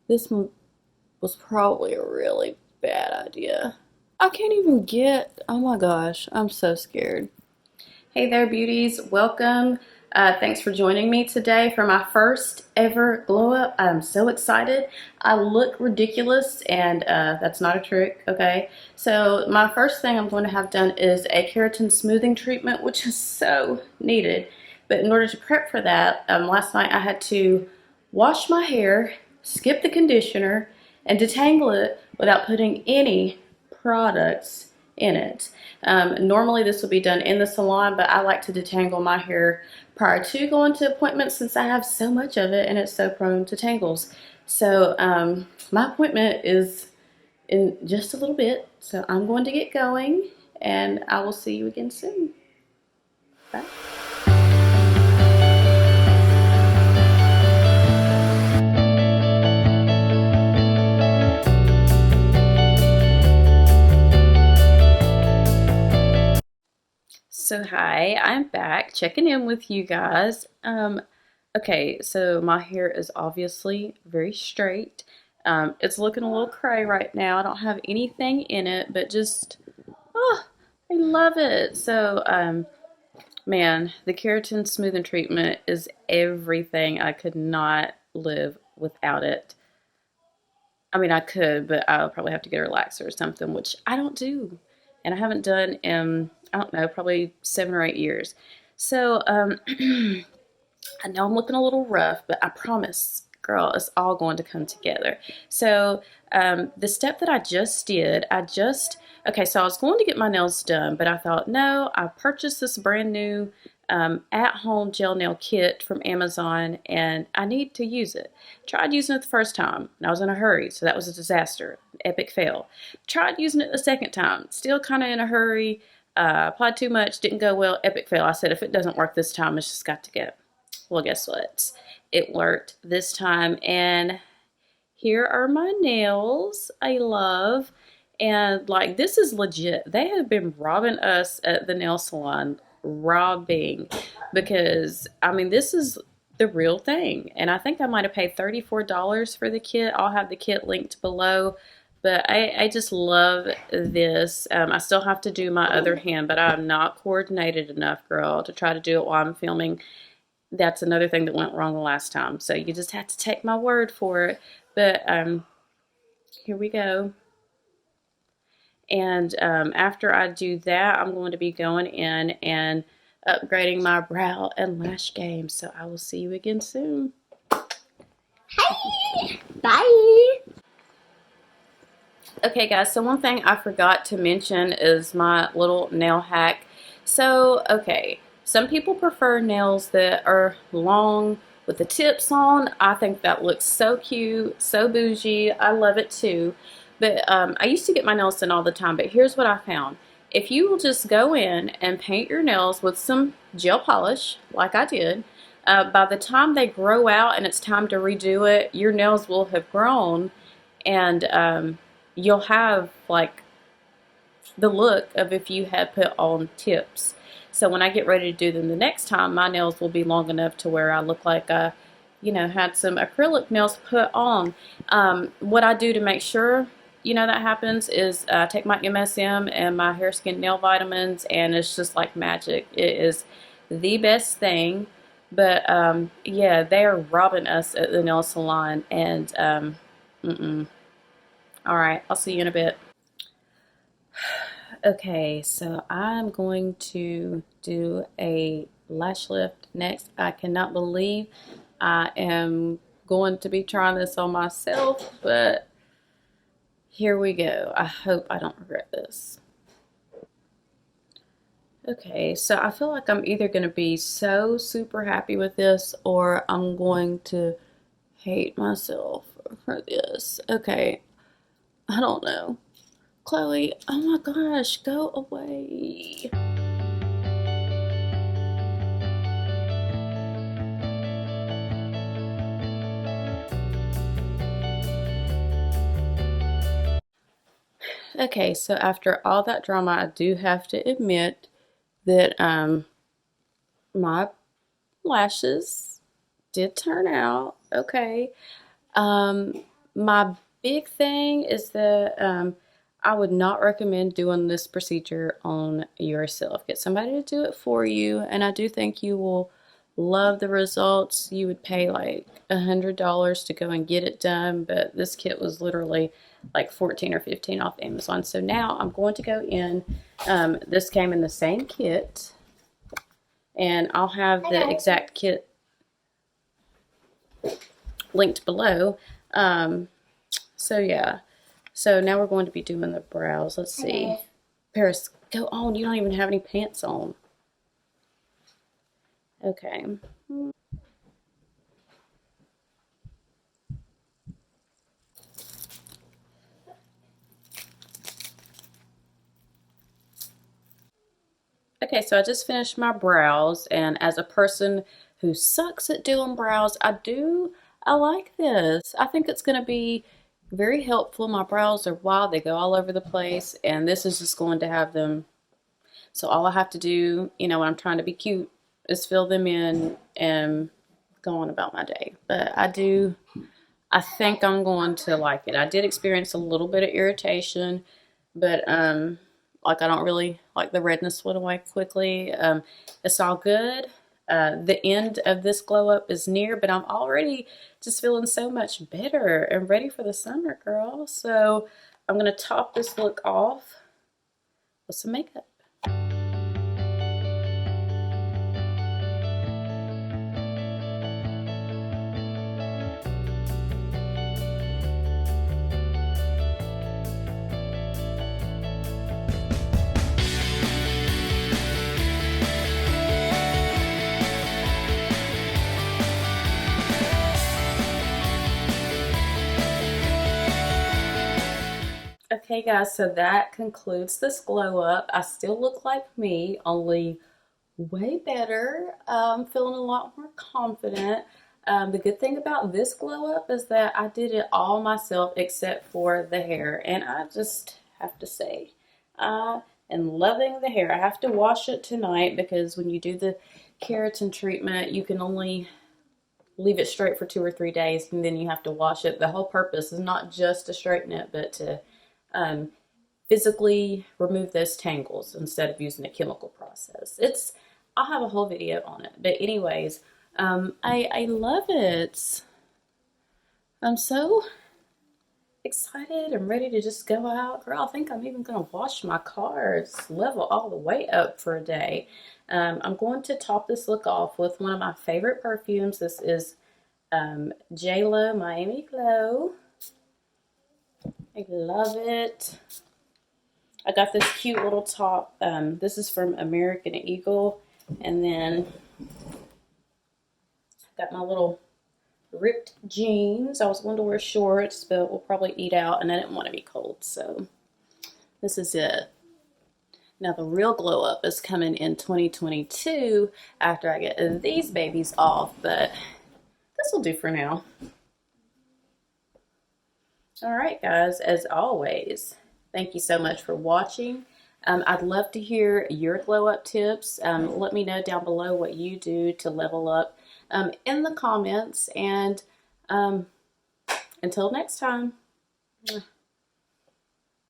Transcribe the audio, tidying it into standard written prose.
This one was probably a really bad idea. I can't even get, oh my gosh, I'm so scared. Hey there, beauties. Welcome. Thanks for joining me today for my first ever glow up. I'm so excited. I look ridiculous, and that's not a trick, okay? So, my first thing I'm going to have done is a keratin smoothing treatment, which is so needed. But in order to prep for that, last night I had to wash my hair, skip the conditioner, and detangle it without putting any products in it. Normally this would be done in the salon, but I like to detangle my hair prior to going to appointments since I have so much of it and it's so prone to tangles. So my appointment is in just a little bit, so I'm going to get going and I will see you again soon. Bye. So hi, I'm back checking in with you guys. Okay, so my hair is obviously very straight. It's looking a little cray right now. I don't have anything in it, but just, oh, I love it. So, man, the keratin smoothing treatment is everything. I could not live without it. I mean, I could, but I'll probably have to get a relaxer or something, which I don't do. And I haven't done in, I don't know, probably 7 or 8 years. So, I know I'm looking a little rough, but I promise, girl, it's all going to come together. So, the step that I just did, okay, so I was going to get my nails done, but I thought, no, I purchased this brand new at-home gel nail kit from Amazon, and I need to use it. Tried using it the first time, and I was in a hurry, so that was a disaster, epic fail. Tried using it the second time, still kind of in a hurry, applied too much, didn't go well, epic fail. I said, if it doesn't work this time, it's just got to go. Well, guess what? It worked this time, and here are my nails I love. And like, this is legit. They have been robbing us at the nail salon, robbing, because I mean, this is the real thing. And I think I might have paid $34 for the kit. I'll have the kit linked below. But I just love this. I still have to do my other hand, but I'm not coordinated enough, girl, to try to do it while I'm filming. That's another thing that went wrong the last time. So you just have to take my word for it. But here we go. And after I do that, I'm going to be going in and upgrading my brow and lash game. So I will see you again soon. Hi. Bye. Okay, guys, so one thing I forgot to mention is my little nail hack. So, okay, some people prefer nails that are long with the tips on. I think that looks so cute, so bougie. I love it too. But I used to get my nails done all the time, but here's what I found. If you will just go in and paint your nails with some gel polish, like I did, by the time they grow out and it's time to redo it, your nails will have grown, and you'll have like the look of if you had put on tips. So when I get ready to do them the next time, my nails will be long enough to where I look like I, had some acrylic nails put on. What I do to make sure, that happens is take my MSM and my hair, skin, nail vitamins, and it's just like magic. It is the best thing. But yeah, they are robbing us at the nail salon, and all right, I'll see you in a bit. Okay, so I'm going to do a lash lift next. I cannot believe I am going to be trying this on myself, but here we go. I hope I don't regret this. Okay, so I feel like I'm either going to be so super happy with this or I'm going to hate myself for this. Okay, I don't know. Chloe, oh my gosh, go away. Okay, so after all that drama, I do have to admit that my lashes did turn out okay. My big thing is that I would not recommend doing this procedure on yourself. Get somebody to do it for you, and I do think you will love the results. You would pay like $100 to go and get it done, but this kit was literally like 14 or 15 off Amazon. So now I'm going to go in. This came in the same kit, and I'll have the exact kit linked below. So yeah, so now we're going to be doing the brows. Let's see. Paris, go on. You don't even have any pants on. Okay. Okay, so I just finished my brows, and as a person who sucks at doing brows, I like this. I think it's going to be very helpful. My brows are wild, they go all over the place, and this is just going to have them. So all I have to do, you know, when I'm trying to be cute, is fill them in and go on about my day. But I think I'm going to like it. I did experience a little bit of irritation, but like I don't really like the redness went away quickly. It's all good. The end of this glow up is near, but I'm already just feeling so much better and ready for the summer, girl. So I'm gonna top this look off with some makeup. Okay guys, so that concludes this glow up. I still look like me, only way better. Feeling a lot more confident. The good thing about this glow up is that I did it all myself except for the hair, and I just have to say I am loving the hair. I have to wash it tonight because when you do the keratin treatment you can only leave it straight for 2 or 3 days and then you have to wash it. The whole purpose is not just to straighten it, but to physically remove those tangles instead of using a chemical process. I'll have a whole video on it. But anyways, I love it. I'm so excited. I'm ready to just go out. Girl, I think I'm even going to wash my car. It's level all the way up for a day. I'm going to top this look off with one of my favorite perfumes. This is J.Lo Miami Glow. I love it. I got this cute little top. This is from American Eagle. And then got my little ripped jeans. I was going to wear shorts, but we'll probably eat out, and I didn't want to be cold. So this is it. Now the real glow up is coming in 2022 after I get these babies off, but this will do for now. Alright guys, as always, thank you so much for watching. I'd love to hear your glow up tips. Let me know down below what you do to level up in the comments, and until next time.